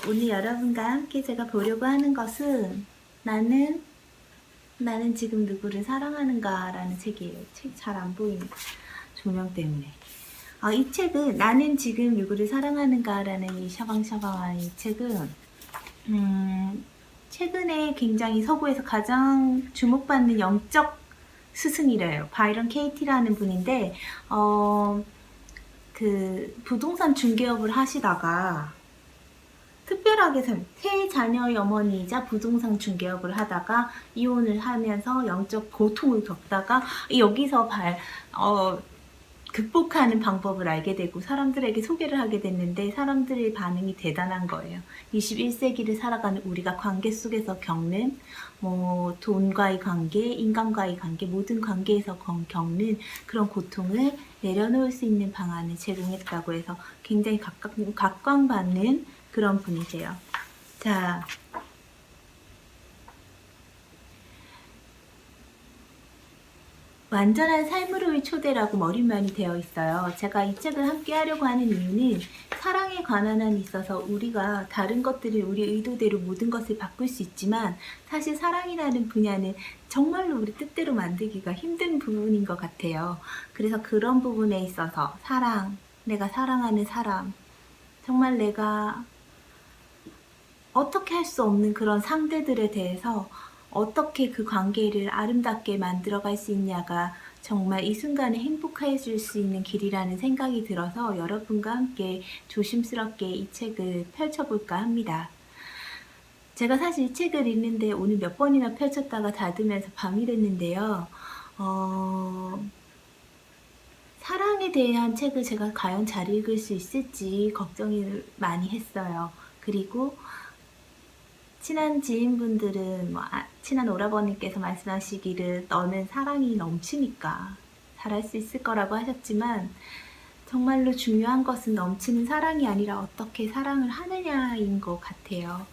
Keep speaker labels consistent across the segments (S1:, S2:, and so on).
S1: 오늘 여러분과 함께 제가 보려고 하는 것은 나는 지금 누구를 사랑하는가 라는 책이에요. 책 잘 안 보입니다. 조명 때문에. 이 책은 나는 지금 누구를 사랑하는가 라는 이 샤방샤방한 이 책은 최근에 굉장히 서구에서 가장 주목받는 영적 스승이래요. 바이런 케이티라는 분인데 그 부동산 중개업을 하시다가 특별하게 세 자녀의 어머니이자 부동산 중개업을 하다가 이혼을 하면서 영적 고통을 겪다가 여기서 극복하는 방법을 알게 되고 사람들에게 소개를 하게 됐는데 사람들의 반응이 대단한 거예요. 21세기를 살아가는 우리가 관계 속에서 겪는 돈과의 관계, 인간과의 관계, 모든 관계에서 겪는 그런 고통을 내려놓을 수 있는 방안을 제공했다고 해서 굉장히 각광받는 그런 분이세요. 자, 완전한 삶으로의 초대라고 머릿말이 되어 있어요. 제가 이 책을 함께 하려고 하는 이유는 사랑에 관한 한에 있어서 우리가 다른 것들을 우리 의도대로 모든 것을 바꿀 수 있지만 사실 사랑이라는 분야는 정말로 우리 뜻대로 만들기가 힘든 부분인 것 같아요. 그래서 그런 부분에 있어서 내가 사랑하는 사람, 정말 내가 어떻게 할 수 없는 그런 상대들에 대해서 어떻게 그 관계를 아름답게 만들어갈 수 있냐가 정말 이 순간에 행복해질 수 있는 길이라는 생각이 들어서 여러분과 함께 조심스럽게 이 책을 펼쳐볼까 합니다. 제가 사실 이 책을 읽는데 오늘 몇 번이나 펼쳤다가 닫으면서 밤이 됐는데요. 사랑에 대한 책을 제가 과연 잘 읽을 수 있을지 걱정을 많이 했어요. 그리고 친한 지인분들은 친한 오라버님께서 말씀하시기를 너는 사랑이 넘치니까 잘할 수 있을 거라고 하셨지만 정말로 중요한 것은 넘치는 사랑이 아니라 어떻게 사랑을 하느냐인 것 같아요.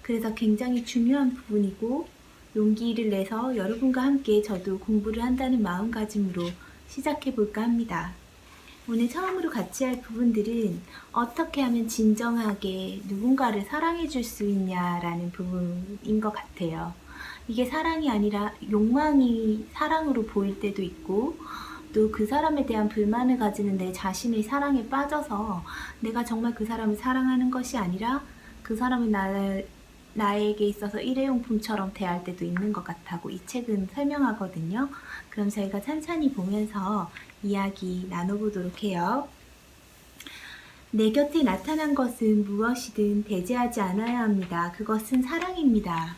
S1: 그래서 굉장히 중요한 부분이고 용기를 내서 여러분과 함께 저도 공부를 한다는 마음가짐으로 시작해 볼까 합니다. 오늘 처음으로 같이 할 부분들은 어떻게 하면 진정하게 누군가를 사랑해 줄 수 있냐라는 부분인 것 같아요. 이게 사랑이 아니라 욕망이 사랑으로 보일 때도 있고 또 그 사람에 대한 불만을 가지는 내 자신의 사랑에 빠져서 내가 정말 그 사람을 사랑하는 것이 아니라 그 사람은 나에게 있어서 일회용품처럼 대할 때도 있는 것 같다고 이 책은 설명하거든요. 그럼 저희가 천천히 보면서 이야기 나눠보도록 해요. 내 곁에 나타난 것은 무엇이든 배제하지 않아야 합니다. 그것은 사랑입니다.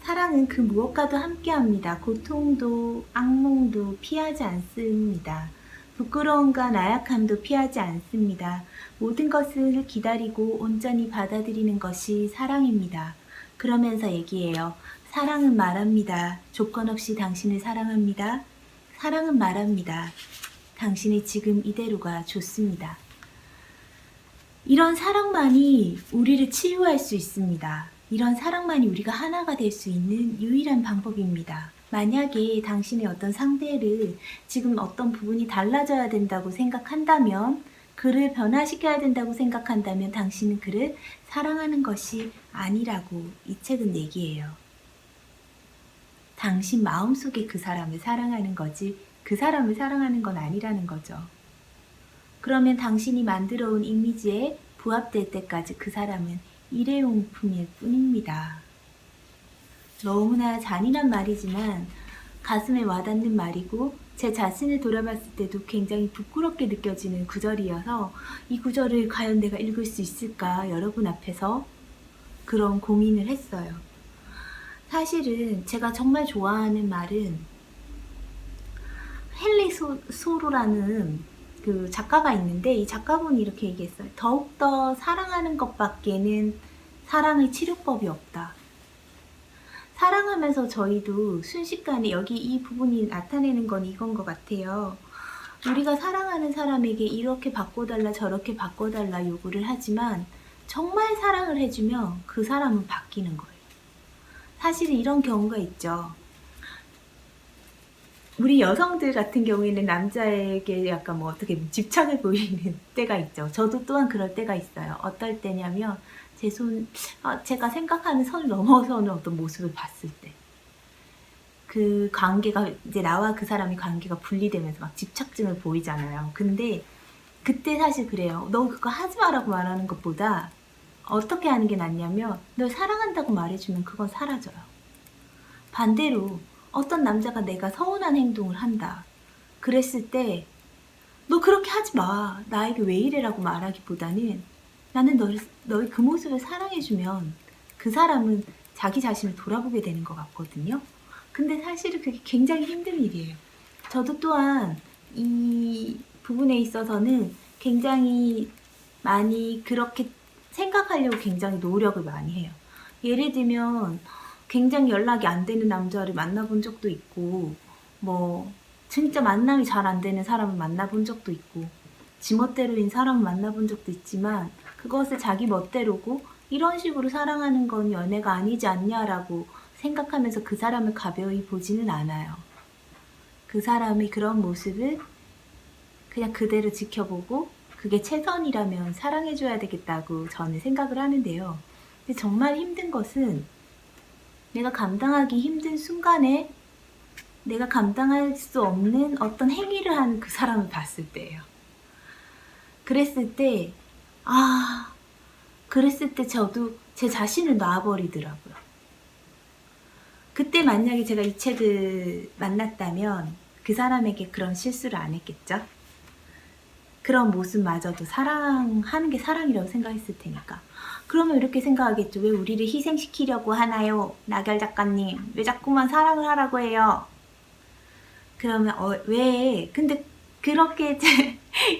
S1: 사랑은 그 무엇과도 함께합니다. 고통도 악몽도 피하지 않습니다. 부끄러움과 나약함도 피하지 않습니다. 모든 것을 기다리고 온전히 받아들이는 것이 사랑입니다. 그러면서 얘기해요. 사랑은 말합니다. 조건 없이 당신을 사랑합니다. 사랑은 말합니다. 당신이 지금 이대로가 좋습니다. 이런 사랑만이 우리를 치유할 수 있습니다. 이런 사랑만이 우리가 하나가 될 수 있는 유일한 방법입니다. 만약에 당신의 어떤 상대를 지금 어떤 부분이 달라져야 된다고 생각한다면, 그를 변화시켜야 된다고 생각한다면 당신은 그를 사랑하는 것이 아니라고 이 책은 얘기해요. 당신 마음속에 그 사람을 사랑하는 거지 그 사람을 사랑하는 건 아니라는 거죠. 그러면 당신이 만들어온 이미지에 부합될 때까지 그 사람은 일회용품일 뿐입니다. 너무나 잔인한 말이지만 가슴에 와닿는 말이고 제 자신을 돌아봤을 때도 굉장히 부끄럽게 느껴지는 구절이어서 이 구절을 과연 내가 읽을 수 있을까 여러분 앞에서 그런 고민을 했어요. 사실은 제가 정말 좋아하는 말은 헨리 소로라는 그 작가가 있는데 이 작가분이 이렇게 얘기했어요. 더욱더 사랑하는 것밖에는 사랑의 치료법이 없다. 사랑하면서 저희도 순식간에 여기 이 부분이 나타내는 건 이건 것 같아요. 우리가 사랑하는 사람에게 이렇게 바꿔달라 저렇게 바꿔달라 요구를 하지만 정말 사랑을 해주면 그 사람은 바뀌는 거예요. 사실은 이런 경우가 있죠. 우리 여성들 같은 경우에는 남자에게 약간 뭐 어떻게 집착을 보이는 때가 있죠. 저도 또한 그럴 때가 있어요. 어떨 때냐면 제가 생각하는 선을 넘어서는 어떤 모습을 봤을 때. 그 관계가 이제 나와 그 사람의 관계가 분리되면서 막 집착증을 보이잖아요. 근데 그때 사실 그래요. 너 그거 하지 마라고 말하는 것보다 어떻게 하는 게 낫냐면 널 사랑한다고 말해주면 그건 사라져요. 반대로 어떤 남자가 내가 서운한 행동을 한다. 그랬을 때 너 그렇게 하지 마. 나에게 왜 이래라고 말하기보다는 나는 너의 그 모습을 사랑해주면 그 사람은 자기 자신을 돌아보게 되는 것 같거든요. 근데 사실은 그게 굉장히 힘든 일이에요. 저도 또한 이 부분에 있어서는 굉장히 많이 그렇게 생각하려고 굉장히 노력을 많이 해요. 예를 들면 굉장히 연락이 안 되는 남자를 만나본 적도 있고, 뭐 진짜 만남이 잘 안 되는 사람을 만나본 적도 있고, 지멋대로인 사람을 만나본 적도 있지만 그것을 자기 멋대로고 이런 식으로 사랑하는 건 연애가 아니지 않냐라고 생각하면서 그 사람을 가벼이 보지는 않아요. 그 사람의 그런 모습을 그냥 그대로 지켜보고 그게 최선이라면 사랑해줘야 되겠다고 저는 생각을 하는데요. 근데 정말 힘든 것은 내가 감당하기 힘든 순간에 내가 감당할 수 없는 어떤 행위를 하는 그 사람을 봤을 때예요. 그랬을 때, 그랬을 때 저도 제 자신을 놔버리더라고요. 그때 만약에 제가 이 책을 만났다면 그 사람에게 그런 실수를 안 했겠죠? 그런 모습마저도 사랑하는 게 사랑이라고 생각했을 테니까. 그러면 이렇게 생각하겠죠. 왜 우리를 희생시키려고 하나요? 나결 작가님. 왜 자꾸만 사랑을 하라고 해요? 그러면 왜? 근데 그렇게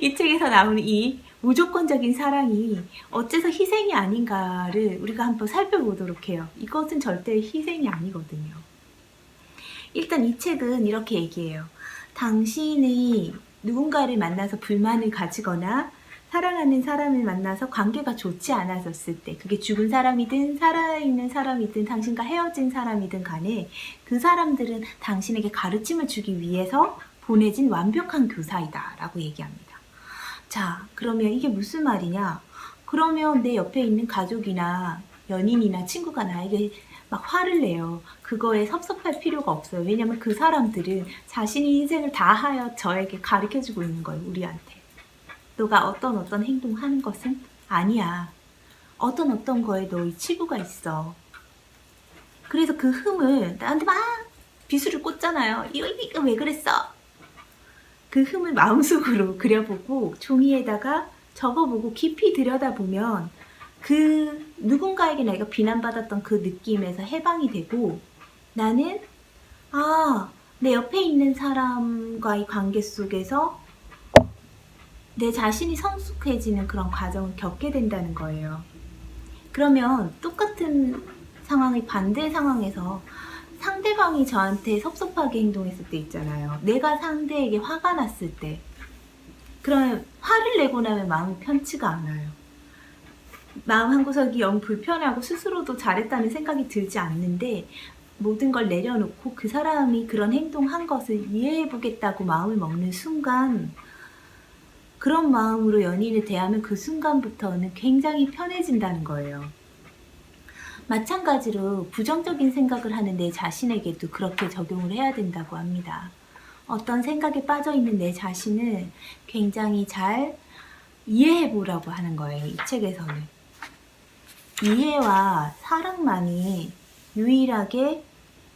S1: 이 책에서 나오는 이 무조건적인 사랑이 어째서 희생이 아닌가를 우리가 한번 살펴보도록 해요. 이것은 절대 희생이 아니거든요. 일단 이 책은 이렇게 얘기해요. 당신이 누군가를 만나서 불만을 가지거나 사랑하는 사람을 만나서 관계가 좋지 않아졌을 때, 그게 죽은 사람이든 살아있는 사람이든 당신과 헤어진 사람이든 간에 그 사람들은 당신에게 가르침을 주기 위해서 보내진 완벽한 교사이다 라고 얘기합니다. 자, 그러면 이게 무슨 말이냐? 그러면 내 옆에 있는 가족이나 연인이나 친구가 나에게 막 화를 내요. 그거에 섭섭할 필요가 없어요. 왜냐면 그 사람들은 자신이 인생을 다하여 저에게 가르쳐주고 있는 거예요. 우리한테. 너가 어떤 행동하는 것은 아니야. 어떤 거에 너의 치부가 있어. 그래서 그 흠을 나한테 막 비수를 꽂잖아요. 이거 왜 그랬어? 그 흠을 마음속으로 그려보고 종이에다가 적어보고 깊이 들여다보면 그 누군가에게 내가 비난받았던 그 느낌에서 해방이 되고 나는 내 옆에 있는 사람과의 관계 속에서 내 자신이 성숙해지는 그런 과정을 겪게 된다는 거예요. 그러면 똑같은 상황의 반대 상황에서 상대방이 저한테 섭섭하게 행동했을 때 있잖아요. 내가 상대에게 화가 났을 때. 그러면 화를 내고 나면 마음이 편치가 않아요. 마음 한구석이 영 불편하고 스스로도 잘했다는 생각이 들지 않는데 모든 걸 내려놓고 그 사람이 그런 행동한 것을 이해해보겠다고 마음을 먹는 순간 그런 마음으로 연인을 대하면 그 순간부터는 굉장히 편해진다는 거예요. 마찬가지로 부정적인 생각을 하는 내 자신에게도 그렇게 적용을 해야 된다고 합니다. 어떤 생각에 빠져있는 내 자신을 굉장히 잘 이해해보라고 하는 거예요. 이 책에서는. 이해와 사랑만이 유일하게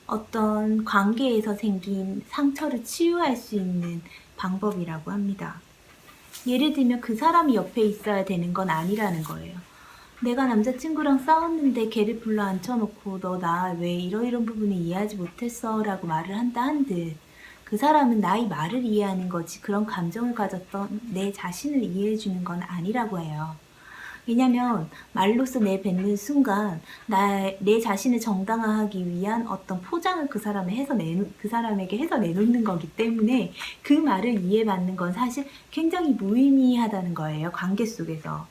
S1: 어떤 관계에서 생긴 상처를 치유할 수 있는 방법이라고 합니다. 예를 들면 그 사람이 옆에 있어야 되는 건 아니라는 거예요. 내가 남자친구랑 싸웠는데 걔를 불러 앉혀놓고 너 나 왜 이런 부분을 이해하지 못했어 라고 말을 한다 한들 그 사람은 나의 말을 이해하는 거지 그런 감정을 가졌던 내 자신을 이해해주는 건 아니라고 해요. 왜냐면 말로써 내뱉는 순간 내 자신을 정당화하기 위한 어떤 포장을 그 사람에게 해서 내놓는 거기 때문에 그 말을 이해받는 건 사실 굉장히 무의미하다는 거예요. 관계 속에서.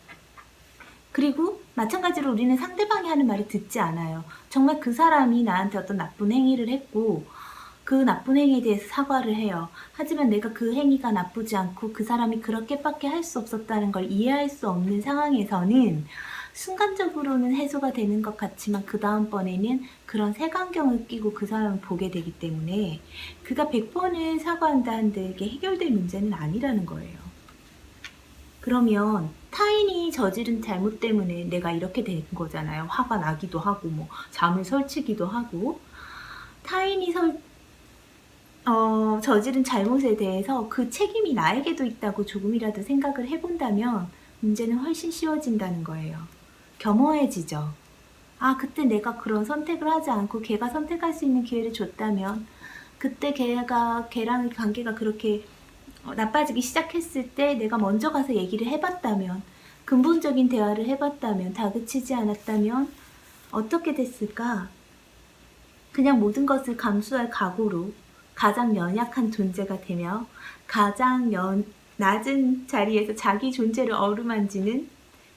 S1: 그리고 마찬가지로 우리는 상대방이 하는 말을 듣지 않아요. 정말 그 사람이 나한테 어떤 나쁜 행위를 했고 그 나쁜 행위에 대해서 사과를 해요. 하지만 내가 그 행위가 나쁘지 않고 그 사람이 그렇게밖에 할 수 없었다는 걸 이해할 수 없는 상황에서는 순간적으로는 해소가 되는 것 같지만 그 다음번에는 그런 색안경을 끼고 그 사람을 보게 되기 때문에 그가 100번을 사과한다 한들 이게 해결될 문제는 아니라는 거예요. 그러면 타인이 저지른 잘못 때문에 내가 이렇게 된 거잖아요. 화가 나기도 하고 뭐 잠을 설치기도 하고 타인이 저지른 잘못에 대해서 그 책임이 나에게도 있다고 조금이라도 생각을 해본다면 문제는 훨씬 쉬워진다는 거예요. 겸허해지죠. 아, 그때 내가 그런 선택을 하지 않고 걔가 선택할 수 있는 기회를 줬다면, 그때 걔랑 관계가 그렇게 나빠지기 시작했을 때 내가 먼저 가서 얘기를 해봤다면, 근본적인 대화를 해봤다면, 다그치지 않았다면 어떻게 됐을까? 그냥 모든 것을 감수할 각오로 가장 연약한 존재가 되며 가장 낮은 자리에서 자기 존재를 어루만지는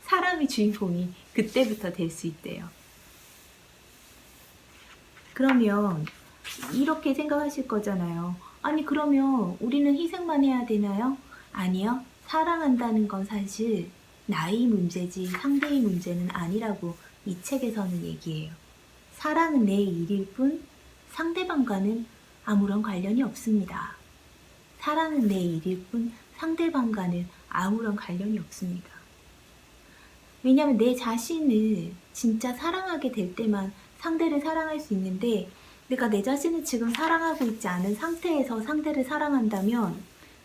S1: 사람의 주인공이 그때부터 될 수 있대요. 그러면 이렇게 생각하실 거잖아요. 아니, 그러면 우리는 희생만 해야 되나요? 아니요. 사랑한다는 건 사실 나의 문제지 상대의 문제는 아니라고 이 책에서는 얘기해요. 사랑은 내 일일 뿐 상대방과는 아무런 관련이 없습니다. 사랑은 내 일일 뿐 상대방과는 아무런 관련이 없습니다. 왜냐하면 내 자신을 진짜 사랑하게 될 때만 상대를 사랑할 수 있는데, 내가 내 자신을 지금 사랑하고 있지 않은 상태에서 상대를 사랑한다면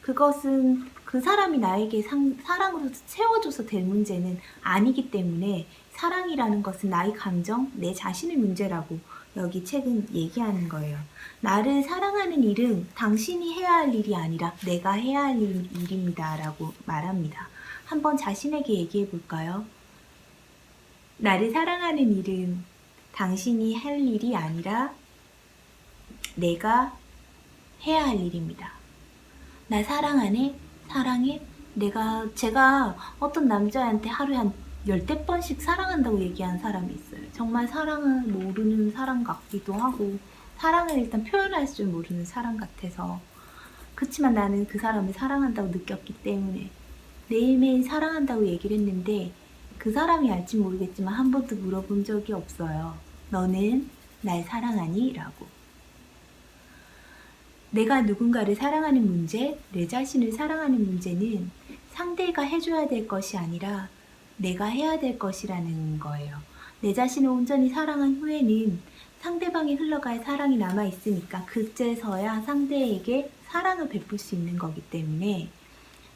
S1: 그것은 그 사람이 나에게 사랑으로 채워줘서 될 문제는 아니기 때문에 사랑이라는 것은 나의 감정, 내 자신의 문제라고 여기 책은 얘기하는 거예요. 나를 사랑하는 일은 당신이 해야 할 일이 아니라 내가 해야 할 일입니다 라고 말합니다. 한번 자신에게 얘기해 볼까요? 나를 사랑하는 일은 당신이 할 일이 아니라 내가 해야 할 일입니다. 나 사랑하네? 사랑해? 제가 어떤 남자한테 하루에 한 10번씩 사랑한다고 얘기한 사람이 있어요. 정말 사랑을 모르는 사람 같기도 하고, 사랑을 일단 표현할 줄 모르는 사람 같아서. 그치만 나는 그 사람을 사랑한다고 느꼈기 때문에 매일매일 사랑한다고 얘기를 했는데, 그 사람이 알지 모르겠지만 한 번도 물어본 적이 없어요. 너는 날 사랑하니? 라고. 내가 누군가를 사랑하는 문제, 내 자신을 사랑하는 문제는 상대가 해줘야 될 것이 아니라 내가 해야 될 것이라는 거예요. 내 자신을 온전히 사랑한 후에는 상대방이 흘러갈 사랑이 남아있으니까 그제서야 상대에게 사랑을 베풀 수 있는 거기 때문에,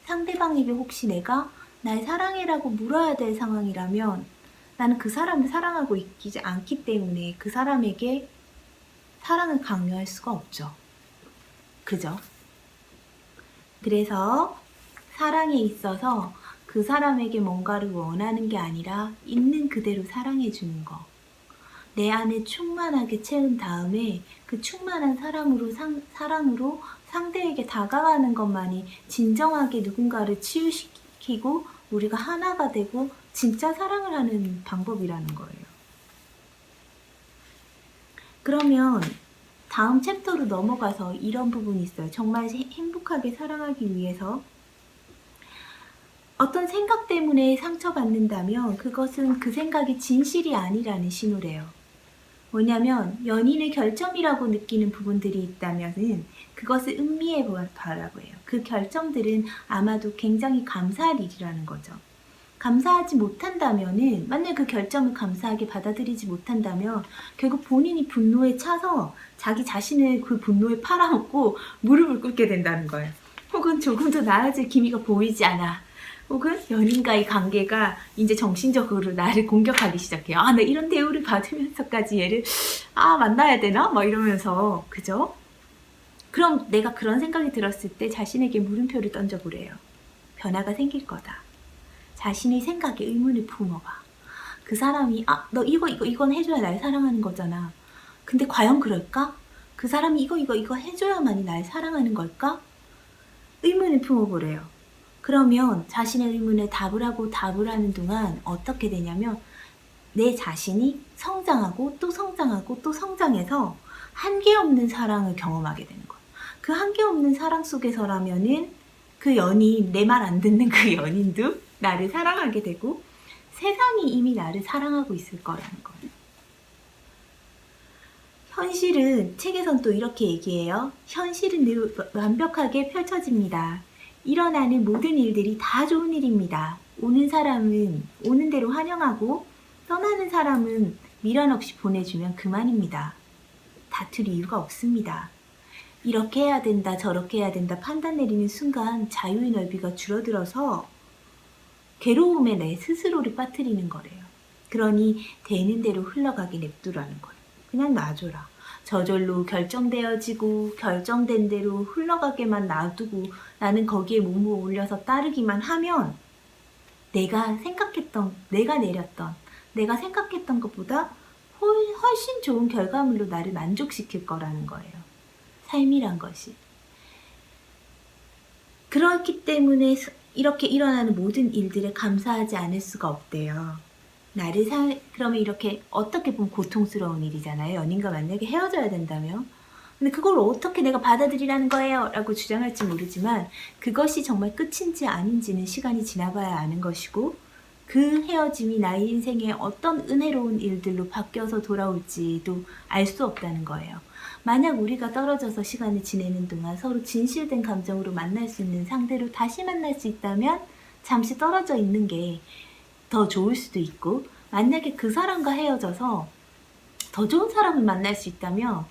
S1: 상대방에게 혹시 내가 날 사랑해라고 물어야 될 상황이라면 나는 그 사람을 사랑하고 있지 않기 때문에 그 사람에게 사랑을 강요할 수가 없죠. 그죠? 그래서 사랑에 있어서 그 사람에게 뭔가를 원하는 게 아니라 있는 그대로 사랑해 주는 거. 내 안에 충만하게 채운 다음에 그 충만한 사랑으로 상대에게 다가가는 것만이 진정하게 누군가를 치유시키고 우리가 하나가 되고 진짜 사랑을 하는 방법이라는 거예요. 그러면 다음 챕터로 넘어가서 이런 부분이 있어요. 정말 행복하게 사랑하기 위해서 어떤 생각 때문에 상처받는다면 그것은 그 생각이 진실이 아니라는 신호래요. 뭐냐면 연인의 결점이라고 느끼는 부분들이 있다면 그것을 음미해 보라고 해요. 그 결점들은 아마도 굉장히 감사할 일이라는 거죠. 감사하지 못한다면은, 만약 그 결점을 감사하게 받아들이지 못한다면 결국 본인이 분노에 차서 자기 자신을 그 분노에 팔아먹고 무릎을 꿇게 된다는 거예요. 혹은 조금 더 나아질 기미가 보이지 않아. 혹은 연인과의 관계가 이제 정신적으로 나를 공격하기 시작해요. 아, 나 이런 대우를 받으면서까지 얘를 만나야 되나? 막 이러면서, 그죠? 그럼 내가 그런 생각이 들었을 때 자신에게 물음표를 던져보래요. 변화가 생길 거다. 자신의 생각에 의문을 품어봐. 그 사람이 너 이건 해줘야 날 사랑하는 거잖아. 근데 과연 그럴까? 그 사람이 이거 해줘야만이 날 사랑하는 걸까? 의문을 품어보래요. 그러면 자신의 의문에 답을 하는 동안 어떻게 되냐면 내 자신이 성장하고 또 성장하고 또 성장해서 한계 없는 사랑을 경험하게 되는 거예요. 그 한계 없는 사랑 속에서라면은 그 연인, 내 말 안 듣는 그 연인도 나를 사랑하게 되고 세상이 이미 나를 사랑하고 있을 거라는 거예요. 현실은 책에선 또 이렇게 얘기해요. 현실은 늘 완벽하게 펼쳐집니다. 일어나는 모든 일들이 다 좋은 일입니다. 오는 사람은 오는 대로 환영하고 떠나는 사람은 미련 없이 보내주면 그만입니다. 다툴 이유가 없습니다. 이렇게 해야 된다, 저렇게 해야 된다 판단 내리는 순간 자유의 넓이가 줄어들어서 괴로움에 내 스스로를 빠뜨리는 거래요. 그러니 되는 대로 흘러가게 냅두라는 거예요. 그냥 놔줘라. 저절로 결정되어지고 결정된 대로 흘러가게만 놔두고 나는 거기에 몸을 올려서 따르기만 하면 내가 생각했던 것보다 훨씬 좋은 결과물로 나를 만족시킬 거라는 거예요. 삶이란 것이. 그렇기 때문에 이렇게 일어나는 모든 일들에 감사하지 않을 수가 없대요. 그러면 이렇게 어떻게 보면 고통스러운 일이잖아요. 연인과 만약에 헤어져야 된다면. 근데 그걸 어떻게 내가 받아들이라는 거예요? 라고 주장할지 모르지만 그것이 정말 끝인지 아닌지는 시간이 지나봐야 아는 것이고 그 헤어짐이 나의 인생에 어떤 은혜로운 일들로 바뀌어서 돌아올지도 알 수 없다는 거예요. 만약 우리가 떨어져서 시간을 지내는 동안 서로 진실된 감정으로 만날 수 있는 상대로 다시 만날 수 있다면 잠시 떨어져 있는 게 더 좋을 수도 있고 만약에 그 사람과 헤어져서 더 좋은 사람을 만날 수 있다면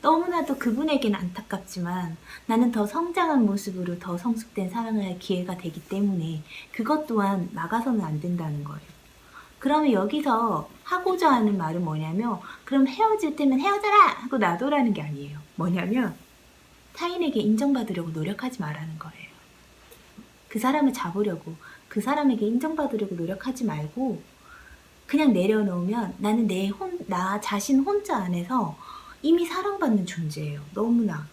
S1: 너무나도 그분에게는 안타깝지만 나는 더 성장한 모습으로 더 성숙된 사랑을 할 기회가 되기 때문에 그것 또한 막아서는 안 된다는 거예요. 그러면 여기서 하고자 하는 말은 뭐냐면 그럼 헤어질 때면 헤어져라 하고 놔둬라는 게 아니에요. 뭐냐면 타인에게 인정받으려고 노력하지 말라는 거예요. 그 사람을 잡으려고 그 사람에게 인정받으려고 노력하지 말고 그냥 내려놓으면 나는 나 자신 혼자 안에서 이미 사랑받는 존재예요. 너무나.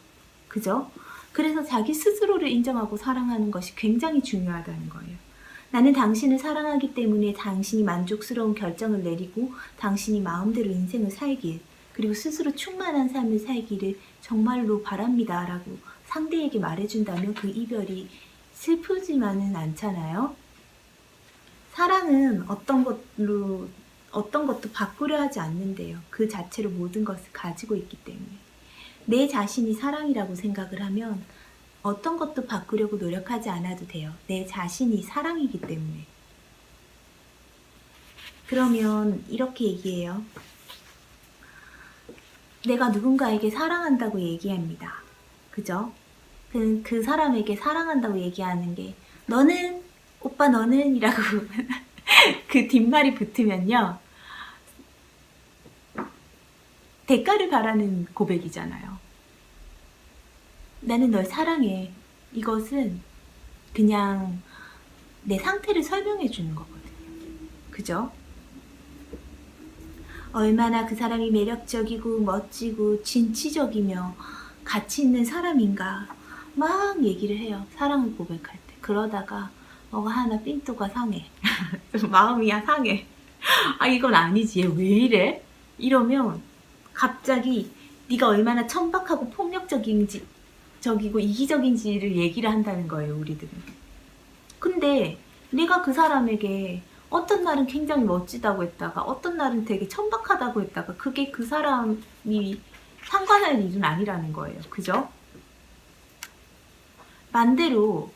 S1: 그죠? 그래서 자기 스스로를 인정하고 사랑하는 것이 굉장히 중요하다는 거예요. 나는 당신을 사랑하기 때문에 당신이 만족스러운 결정을 내리고 당신이 마음대로 인생을 살길 그리고 스스로 충만한 삶을 살기를 정말로 바랍니다 라고 상대에게 말해준다면 그 이별이 슬프지만은 않잖아요. 사랑은 어떤 것도 바꾸려 하지 않는데요. 그 자체로 모든 것을 가지고 있기 때문에. 내 자신이 사랑이라고 생각을 하면 어떤 것도 바꾸려고 노력하지 않아도 돼요. 내 자신이 사랑이기 때문에. 그러면 이렇게 얘기해요. 내가 누군가에게 사랑한다고 얘기합니다. 그죠? 그 사람에게 사랑한다고 얘기하는 게 너는 오빠 너는 이라고 그 뒷말이 붙으면요. 대가를 바라는 고백이잖아요. 나는 널 사랑해. 이것은 그냥 내 상태를 설명해 주는 거거든요. 그죠? 얼마나 그 사람이 매력적이고 멋지고 진취적이며 가치 있는 사람인가 막 얘기를 해요. 사랑을 고백할 때. 그러다가 뭐가 하나 삔또가 상해. 마음이 상해. 아 이건 아니지. 얘 왜 이래? 이러면 갑자기 네가 얼마나 천박하고 폭력적인지 적이고 이기적인지를 얘기를 한다는 거예요. 우리들은. 근데 내가 그 사람에게 어떤 날은 굉장히 멋지다고 했다가 어떤 날은 되게 천박하다고 했다가 그게 그 사람이 상관할 일은 아니라는 거예요. 그죠? 반대로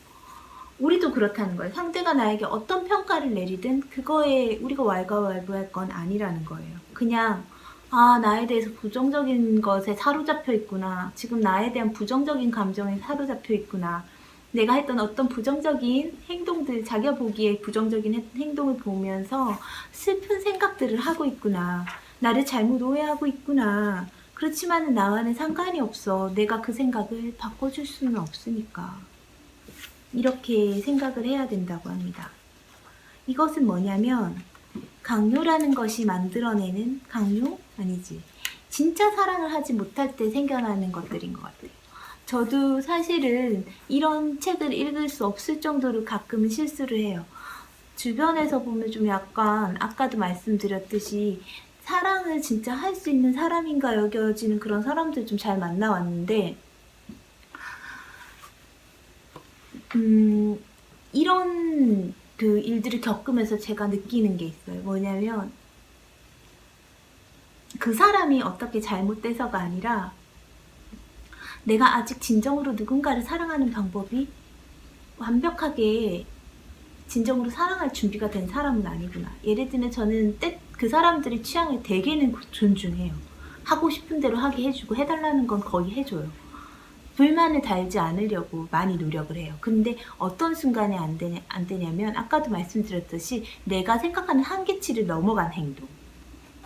S1: 우리도 그렇다는 거예요. 상대가 나에게 어떤 평가를 내리든 그거에 우리가 왈가왈부할 건 아니라는 거예요. 그냥 나에 대해서 부정적인 것에 사로잡혀 있구나. 지금 나에 대한 부정적인 감정에 사로잡혀 있구나. 내가 했던 어떤 부정적인 행동들, 자기가 보기에 부정적인 행동을 보면서 슬픈 생각들을 하고 있구나. 나를 잘못 오해하고 있구나. 그렇지만 나와는 상관이 없어. 내가 그 생각을 바꿔줄 수는 없으니까. 이렇게 생각을 해야 된다고 합니다. 이것은 뭐냐면 강요라는 것이 만들어내는 강요? 아니지. 진짜 사랑을 하지 못할 때 생겨나는 것들인 것 같아요. 저도 사실은 이런 책을 읽을 수 없을 정도로 가끔은 실수를 해요. 주변에서 보면 좀 약간 아까도 말씀드렸듯이 사랑을 진짜 할 수 있는 사람인가 여겨지는 그런 사람들 좀 잘 만나왔는데, 이런 그 일들을 겪으면서 제가 느끼는 게 있어요. 뭐냐면, 그 사람이 어떻게 잘못돼서가 아니라, 내가 아직 진정으로 누군가를 사랑하는 방법이 완벽하게 진정으로 사랑할 준비가 된 사람은 아니구나. 예를 들면 저는 그 사람들의 취향을 되게는 존중해요. 하고 싶은 대로 하게 해주고, 해달라는 건 거의 해줘요. 불만을 달지 않으려고 많이 노력을 해요. 근데 어떤 순간에 안 되냐면, 아까도 말씀드렸듯이 내가 생각하는 한계치를 넘어간 행동,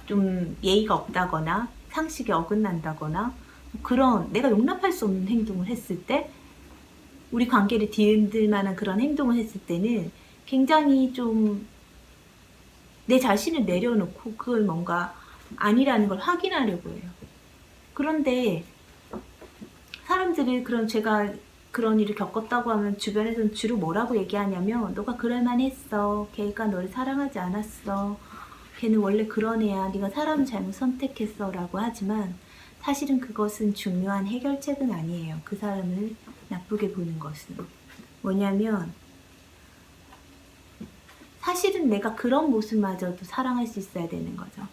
S1: 좀 예의가 없다거나 상식에 어긋난다거나 그런 내가 용납할 수 없는 행동을 했을 때, 우리 관계를 뒤흔들 만한 그런 행동을 했을 때는 굉장히 좀 내 자신을 내려놓고 그걸 뭔가 아니라는 걸 확인하려고 해요. 그런데 사람들이 제가 그런 일을 겪었다고 하면 주변에서는 주로 뭐라고 얘기하냐면, 너가 그럴만 했어. 걔가 너를 사랑하지 않았어. 걔는 원래 그런 애야. 네가 사람을 잘못 선택했어. 라고 하지만 사실은 그것은 중요한 해결책은 아니에요. 그 사람을 나쁘게 보는 것은. 뭐냐면, 사실은 내가 그런 모습마저도 사랑할 수 있어야 되는 거죠.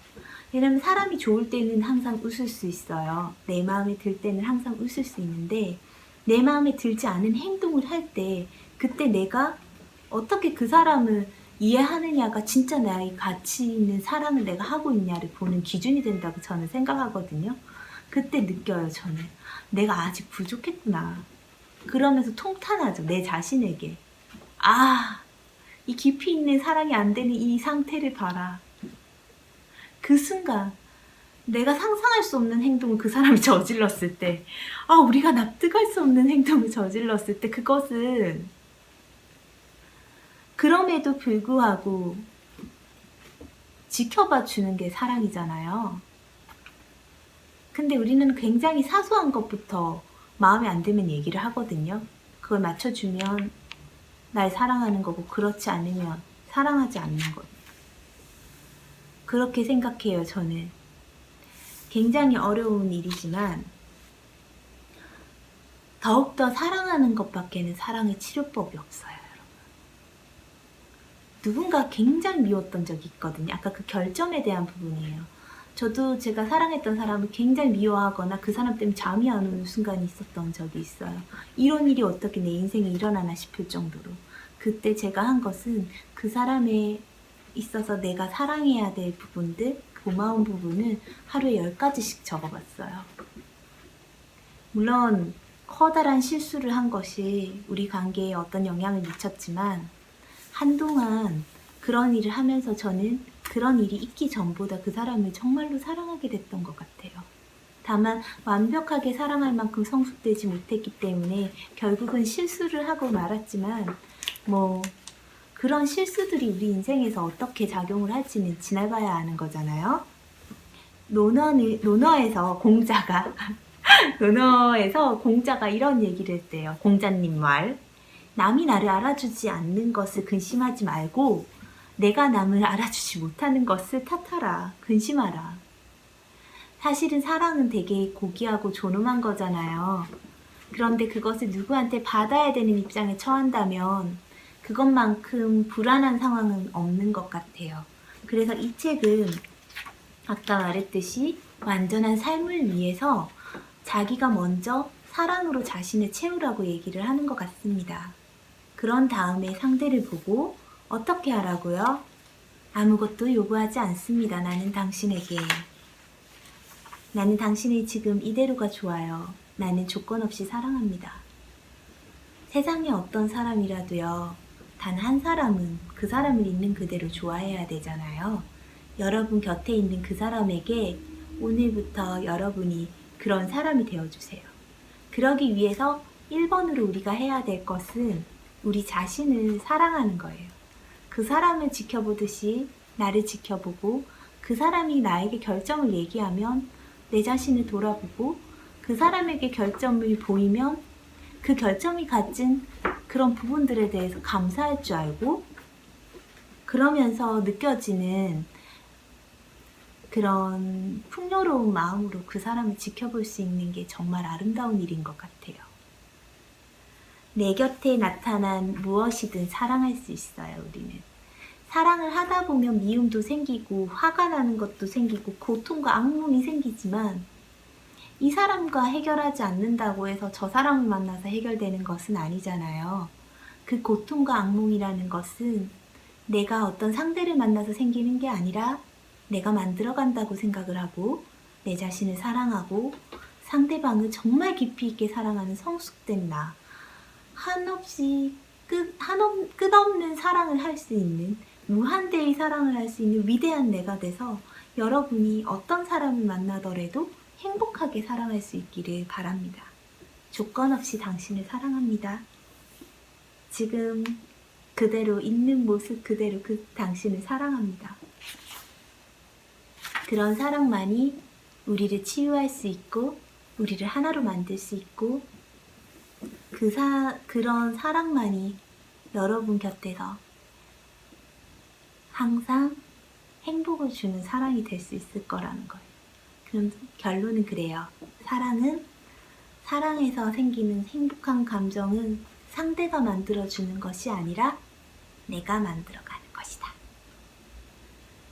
S1: 왜냐면 사람이 좋을 때는 항상 웃을 수 있어요. 내 마음에 들 때는 항상 웃을 수 있는데, 내 마음에 들지 않은 행동을 할 때, 그때 내가 어떻게 그 사람을 이해하느냐가 진짜 나의 가치 있는 사랑을 내가 하고 있냐를 보는 기준이 된다고 저는 생각하거든요. 그때 느껴요, 저는. 내가 아직 부족했구나. 그러면서 통탄하죠, 내 자신에게. 이 깊이 있는 사랑이 안 되는 이 상태를 봐라. 그 순간 내가 상상할 수 없는 행동을 그 사람이 저질렀을 때, 우리가 납득할 수 없는 행동을 저질렀을 때, 그것은 그럼에도 불구하고 지켜봐 주는 게 사랑이잖아요. 근데 우리는 굉장히 사소한 것부터 마음에 안 들면 얘기를 하거든요. 그걸 맞춰주면 날 사랑하는 거고, 그렇지 않으면 사랑하지 않는 것. 그렇게 생각해요, 저는. 굉장히 어려운 일이지만 더욱더 사랑하는 것밖에는 사랑의 치료법이 없어요, 여러분. 누군가 굉장히 미웠던 적이 있거든요. 아까 그 결점에 대한 부분이에요. 저도 제가 사랑했던 사람을 굉장히 미워하거나 그 사람 때문에 잠이 안 오는 순간이 있었던 적이 있어요. 이런 일이 어떻게 내 인생에 일어나나 싶을 정도로. 그때 제가 한 것은 그 사람에 있어서 내가 사랑해야 될 부분들, 고마운 부분을 하루에 10가지씩 적어봤어요. 물론 커다란 실수를 한 것이 우리 관계에 어떤 영향을 미쳤지만, 한동안 그런 일을 하면서 저는 그런 일이 있기 전보다 그 사람을 정말로 사랑하게 됐던 것 같아요. 다만 완벽하게 사랑할 만큼 성숙되지 못했기 때문에 결국은 실수를 하고 말았지만, 그런 실수들이 우리 인생에서 어떻게 작용을 할지는 지나봐야 아는 거잖아요. 논어에서 공자가 이런 얘기를 했대요. 공자님 말. 남이 나를 알아주지 않는 것을 근심하지 말고 내가 남을 알아주지 못하는 것을 탓하라. 근심하라. 사실은 사랑은 되게 고귀하고 존엄한 거잖아요. 그런데 그것을 누구한테 받아야 되는 입장에 처한다면 그것만큼 불안한 상황은 없는 것 같아요. 그래서 이 책은 아까 말했듯이 완전한 삶을 위해서 자기가 먼저 사랑으로 자신을 채우라고 얘기를 하는 것 같습니다. 그런 다음에 상대를 보고 어떻게 하라고요? 아무것도 요구하지 않습니다. 나는 당신을 지금 이대로가 좋아요. 나는 조건 없이 사랑합니다. 세상에 어떤 사람이라도요, 단 한 사람은 그 사람을 있는 그대로 좋아해야 되잖아요. 여러분 곁에 있는 그 사람에게 오늘부터 여러분이 그런 사람이 되어주세요. 그러기 위해서 1번으로 우리가 해야 될 것은 우리 자신을 사랑하는 거예요. 그 사람을 지켜보듯이 나를 지켜보고, 그 사람이 나에게 결점을 얘기하면 내 자신을 돌아보고, 그 사람에게 결점을 보이면 그 결점이 가진 그런 부분들에 대해서 감사할 줄 알고, 그러면서 느껴지는 그런 풍요로운 마음으로 그 사람을 지켜볼 수 있는 게 정말 아름다운 일인 것 같아요. 내 곁에 나타난 무엇이든 사랑할 수 있어요, 우리는. 사랑을 하다 보면 미움도 생기고 화가 나는 것도 생기고 고통과 악몽이 생기지만 이 사람과 해결하지 않는다고 해서 저 사람을 만나서 해결되는 것은 아니잖아요. 그 고통과 악몽이라는 것은 내가 어떤 상대를 만나서 생기는 게 아니라 내가 만들어간다고 생각을 하고 내 자신을 사랑하고 상대방을 정말 깊이 있게 사랑하는 성숙된 나, 한없이 끝없는 사랑을 할 수 있는, 무한대의 사랑을 할 수 있는 위대한 내가 돼서 여러분이 어떤 사람을 만나더라도 행복하게 사랑할 수 있기를 바랍니다. 조건 없이 당신을 사랑합니다. 지금 그대로 있는 모습 그대로 그 당신을 사랑합니다. 그런 사랑만이 우리를 치유할 수 있고 우리를 하나로 만들 수 있고 그런 사랑만이 여러분 곁에서 항상 행복을 주는 사랑이 될 수 있을 거라는 거예요. 그럼 결론은 그래요. 사랑에서 생기는 행복한 감정은 상대가 만들어주는 것이 아니라 내가 만들어가는 것이다.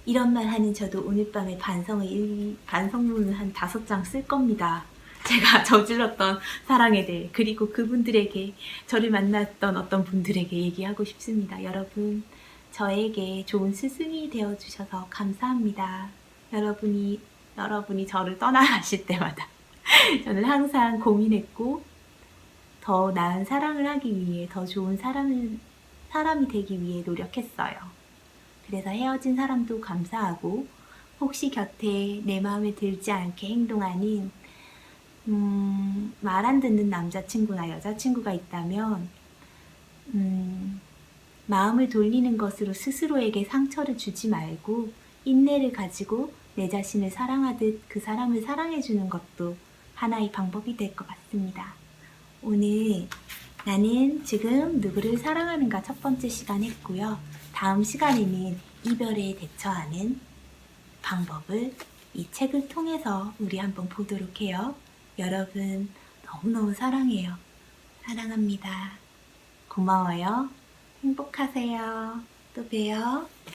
S1: 이런 말 하는 저도 오늘 밤에 반성문을 한 5장 쓸 겁니다. 제가 저질렀던 사랑에 대해, 그리고 그분들에게, 저를 만났던 어떤 분들에게 얘기하고 싶습니다. 여러분, 저에게 좋은 스승이 되어주셔서 감사합니다. 여러분이 저를 떠나가실 때마다 저는 항상 고민했고, 더 나은 사랑을 하기 위해, 더 좋은 사람이 되기 위해 노력했어요. 그래서 헤어진 사람도 감사하고, 혹시 곁에 내 마음에 들지 않게 행동하는 말 안 듣는 남자친구나 여자친구가 있다면 마음을 돌리는 것으로 스스로에게 상처를 주지 말고 인내를 가지고 내 자신을 사랑하듯 그 사람을 사랑해주는 것도 하나의 방법이 될 것 같습니다. 오늘 나는 지금 누구를 사랑하는가 첫 번째 시간 했고요. 다음 시간에는 이별에 대처하는 방법을 이 책을 통해서 우리 한번 보도록 해요. 여러분 너무너무 사랑해요. 사랑합니다. 고마워요. 행복하세요. 또 봬요.